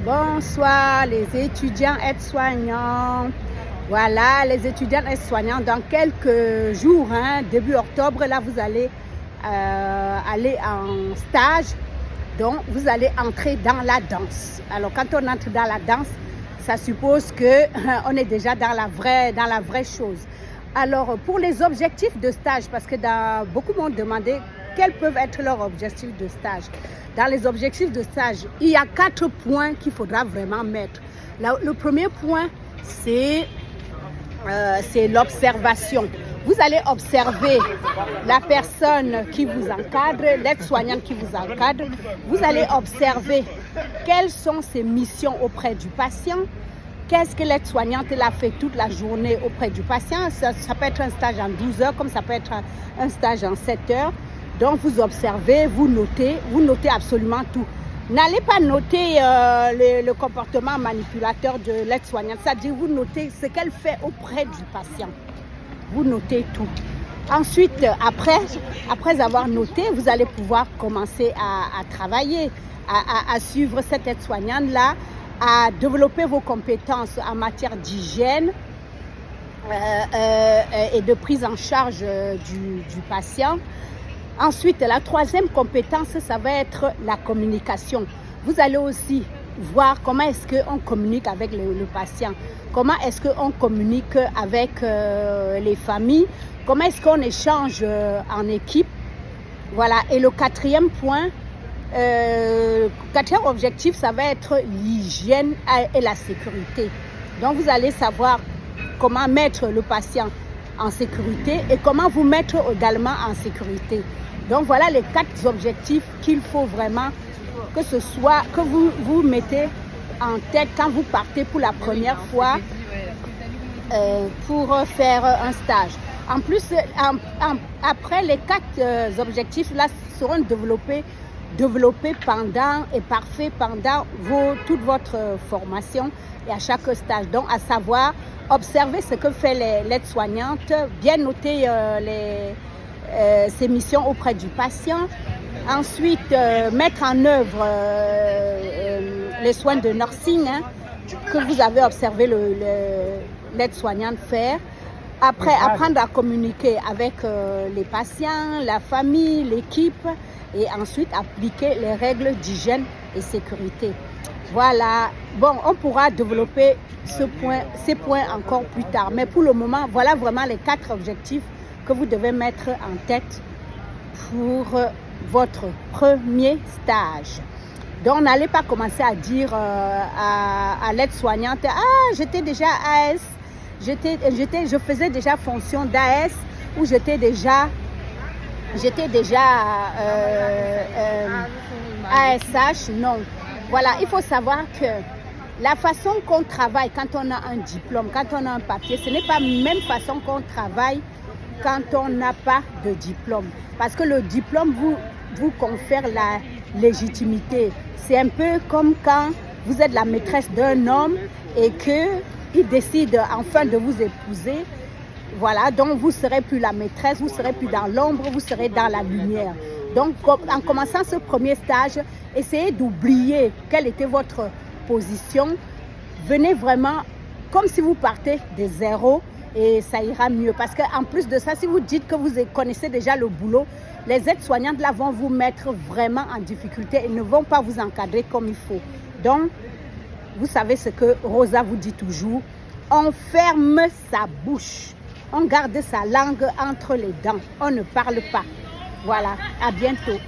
Bonsoir les étudiants aides-soignants. Voilà, les étudiants aides-soignants, dans quelques jours, début octobre, là vous allez aller en stage. Donc vous allez entrer dans la danse. Alors quand on entre dans la danse, ça suppose que on est déjà dans la vraie chose. Alors pour les objectifs de stage, parce que beaucoup m'ont demandé quels peuvent être leurs objectifs de stage. Dans les objectifs de stage, il y a 4 points qu'il faudra vraiment mettre. Le premier point, c'est l'observation. Vous allez observer la personne qui vous encadre, l'aide-soignante qui vous encadre. Vous allez observer quelles sont ses missions auprès du patient. Qu'est-ce que l'aide-soignante a fait toute la journée auprès du patient. Ça peut être un stage en 12 heures, comme ça peut être un stage en 7 heures. Donc, vous observez, vous notez absolument tout. N'allez pas noter le comportement manipulateur de l'aide-soignante, c'est-à-dire vous notez ce qu'elle fait auprès du patient. Vous notez tout. Ensuite, après avoir noté, vous allez pouvoir commencer à travailler, à suivre cette aide-soignante-là, à développer vos compétences en matière d'hygiène et de prise en charge du patient. Ensuite, la troisième compétence, ça va être la communication. Vous allez aussi voir comment est-ce qu'on communique avec le patient, comment est-ce qu'on communique avec les familles, comment est-ce qu'on échange en équipe. Voilà. Et le quatrième point, quatrième objectif, ça va être l'hygiène et la sécurité. Donc, vous allez savoir comment mettre le patient en sécurité et comment vous mettre également en sécurité. Donc voilà les 4 objectifs qu'il faut vraiment que vous mettez en tête quand vous partez pour la première fois pour faire un stage. En plus, après les 4 objectifs là seront développés pendant et parfaits pendant toute votre formation et à chaque stage. Donc à savoir observer ce que fait l'aide-soignante, bien noter ses missions auprès du patient. Ensuite, mettre en œuvre les soins de nursing que vous avez observé l'aide-soignante faire. Après, apprendre à communiquer avec les patients, la famille, l'équipe et ensuite appliquer les règles d'hygiène et sécurité. Voilà. Bon, on pourra développer ces points encore plus tard. Mais pour le moment, voilà vraiment les 4 objectifs que vous devez mettre en tête pour votre premier stage. Donc, n'allez pas commencer à dire à l'aide-soignante « Ah, j'étais déjà AS, je faisais déjà fonction d'AS ou j'étais déjà ASH. » Non. Voilà, il faut savoir que la façon qu'on travaille quand on a un diplôme, quand on a un papier, ce n'est pas la même façon qu'on travaille quand on n'a pas de diplôme. Parce que le diplôme vous confère la légitimité. C'est un peu comme quand vous êtes la maîtresse d'un homme et qu'il décide enfin de vous épouser. Voilà, donc vous ne serez plus la maîtresse, vous ne serez plus dans l'ombre, vous serez dans la lumière. Donc, en commençant ce premier stage, essayez d'oublier quelle était votre position. Venez vraiment comme si vous partez de zéro et ça ira mieux. Parce qu'en plus de ça, si vous dites que vous connaissez déjà le boulot, les aides-soignantes là vont vous mettre vraiment en difficulté et ne vont pas vous encadrer comme il faut. Donc, vous savez ce que Rosa vous dit toujours, on ferme sa bouche, on garde sa langue entre les dents, on ne parle pas. Voilà, à bientôt.